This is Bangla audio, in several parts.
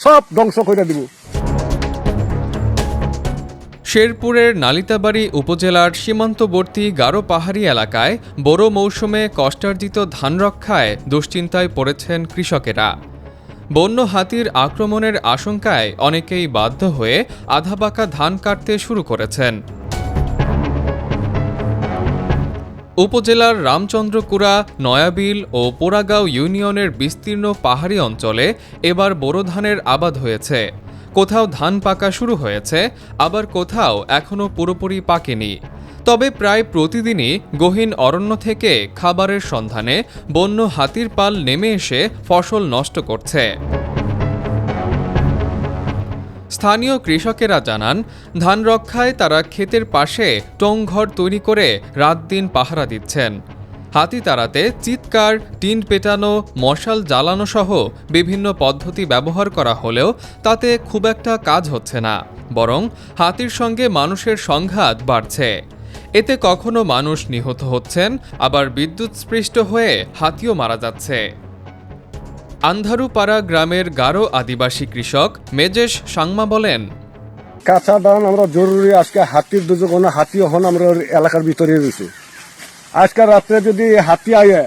সব ধ্বংস করে দিব। শেরপুরের নালিতাবাড়ী উপজেলার সীমান্তবর্তী গারো পাহাড়ি এলাকায় বোরো মৌসুমে কষ্টার্জিত ধান রক্ষায় দুশ্চিন্তায় পড়েছেন কৃষকেরা। বন্য হাতির আক্রমণের আশঙ্কায় অনেকেই বাধ্য হয়ে আধাপাকা ধান কাটতে শুরু করেছেন। উপজেলার রামচন্দ্রকুড়া, নয়াবিল ও পোড়াগাঁও ইউনিয়নের বিস্তীর্ণ পাহাড়ি অঞ্চলে এবার বোরো ধানের আবাদ হয়েছে। কোথাও ধান পাকা শুরু হয়েছে, আবার কোথাও এখনও পুরোপুরি পাকেনি। তবে প্রায় প্রতিদিনই গহীন অরণ্য থেকে খাবারের সন্ধানে বন্য হাতির পাল নেমে এসে ফসল নষ্ট করছে। স্থানীয় কৃষকেরা জানান, ধান রক্ষায় তারা ক্ষেতের পাশে টংঘর তৈরি করে রাত দিন পাহারা দিচ্ছেন। হাতি তাড়াতে চিৎকার, টিন পেটানো, মশাল জ্বালানো সহ বিভিন্ন পদ্ধতি ব্যবহার করা হলেও তাতে খুব একটা কাজ হচ্ছে না, বরং হাতির সঙ্গে মানুষের সংঘাত বাড়ছে। এতে কখনো মানুষ নিহত হচ্ছেন, আবার বিদ্যুৎস্পৃষ্ট হয়ে হাতিও মারা যাচ্ছে। আন্ধারুপাড়া গ্রামের গারো আদিবাসী কৃষক মেজেশ সাংমা বলেন, কাঁচা ধান আমরা জরুরি, আজকে হাতির দুর্যোগ, হাতি এখন আমরা এলাকার ভিতরে রয়েছে। আজকে রাত্রে যদি হাতি আয়ে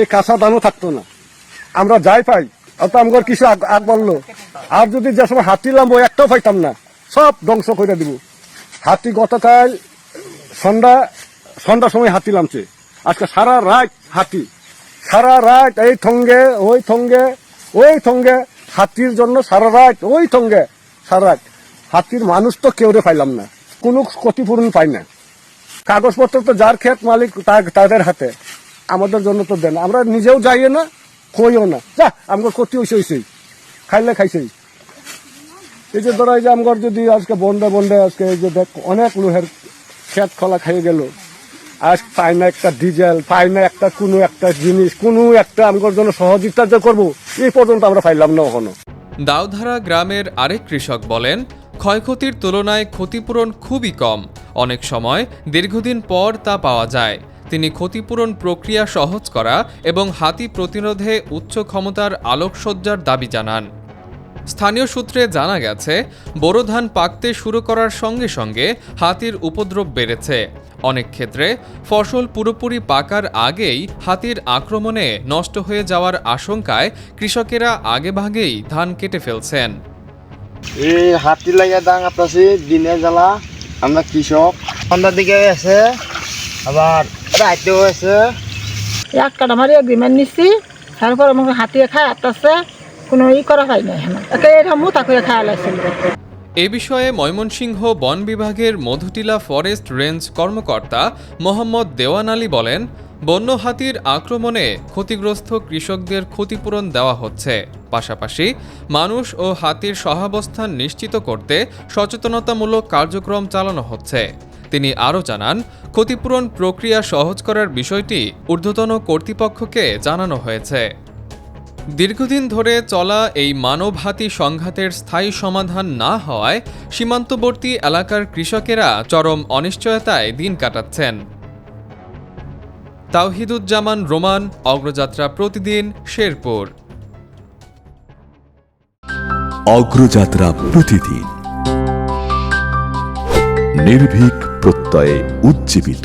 এই কাঁচা ধানও থাকতো না, আমরা যাই পাই অত আমার কিছু আগ বাড়লো। আর যদি যে সময় হাতি লামবো একটাও পাইতাম না, সব ধ্বংস করে দিব। হাতি গতকাল সন্ধ্যার সময় হাতি লামছে, আজকে সারা রাত হাতি, সারা রাত এই থঙ্গে ওই থঙ্গে ওই থঙ্গে, হাতির জন্য সারা রাত ওই থঙ্গে সারা রাত। হাতির মানুষ তো কেউ পাইলাম না, কোনো ক্ষতিপূরণ পাই না। কাগজপত্র তো যার ক্ষেত মালিক তাদের হাতে, আমাদের জন্য তো দেন, আমরা নিজেও যাইও না, কইও না, যা আমার ক্ষতি হয়েছে, খাইলে খাইছেই। এই যে ধরো এই যে আমার যদি আজকে বন্ডে আজকে এই যে দেখ অনেক লোহের ক্ষেত খোলা খাইয়ে গেল, আজ পাই না একটা ডিজেল, পাই না একটা কোনো একটা জিনিস, কোনো একটা আমার জন্য সহযোগিতা যে করবো, এই পর্যন্ত আমরা পাইলাম না এখনো। দাউধারা গ্রামের আরেক কৃষক বলেন, ক্ষয়ক্ষতির তুলনায় ক্ষতিপূরণ খুবই কম, অনেক সময় দীর্ঘদিন পর তা পাওয়া যায়। তিনি ক্ষতিপূরণ প্রক্রিয়া সহজ করা এবং হাতি প্রতিরোধে উচ্চ ক্ষমতার আলোকসজ্জার দাবি জানান। স্থানীয় সূত্রে জানা গেছে, বোরো ধান পাকতে শুরু করার সঙ্গে সঙ্গে হাতির উপদ্রব বেড়েছে। অনেক ক্ষেত্রে ফসল পুরোপুরি পাকার আগেই হাতির আক্রমণে নষ্ট হয়ে যাওয়ার আশঙ্কায় কৃষকেরা আগেভাগেই ধান কেটে ফেলছেন। এই হাতি লাগিয়ে দাং আপনাছি দিনে জ্বালা, আমরা কৃষক সন্ধ্যার দিকে আছে, আবার রাতেও আছে। এক কাটা মারি এগ্রিমেন্ট নিচ্ছি, তারপর আমাকে হাতিয়ে খায় আসতেছে, কোনো করা হয় না, একে এরকম তাকে খায় লাগছিল। এ বিষয়ে ময়মনসিংহ বন বিভাগের মধুটিলা ফরেস্ট রেঞ্জ কর্মকর্তা মোহাম্মদ দেওয়ান আলী বলেন, বন্য হাতির আক্রমণে ক্ষতিগ্রস্ত কৃষকদের ক্ষতিপূরণ দেওয়া হচ্ছে, পাশাপাশি মানুষ ও হাতির সহাবস্থান নিশ্চিত করতে সচেতনতামূলক কার্যক্রম চালানো হচ্ছে। তিনি আরও জানান, ক্ষতিপূরণ প্রক্রিয়া সহজ করার বিষয়টি ঊর্ধ্বতন কর্তৃপক্ষকে জানানো হয়েছে। দীর্ঘদিন ধরে চলা এই মানব হাতি সংঘাতের স্থায়ী সমাধান না হওয়ায় সীমান্তবর্তী এলাকার কৃষকেরা চরম অনিশ্চয়তায় দিন কাটাচ্ছেন। তাওহিদুজ্জামান রোমান, অগ্রযাত্রা প্রতিদিন, শেরপুর। অগ্রযাত্রা প্রতিদিন, নির্ভীক প্রত্যয়ে উজ্জীবিত।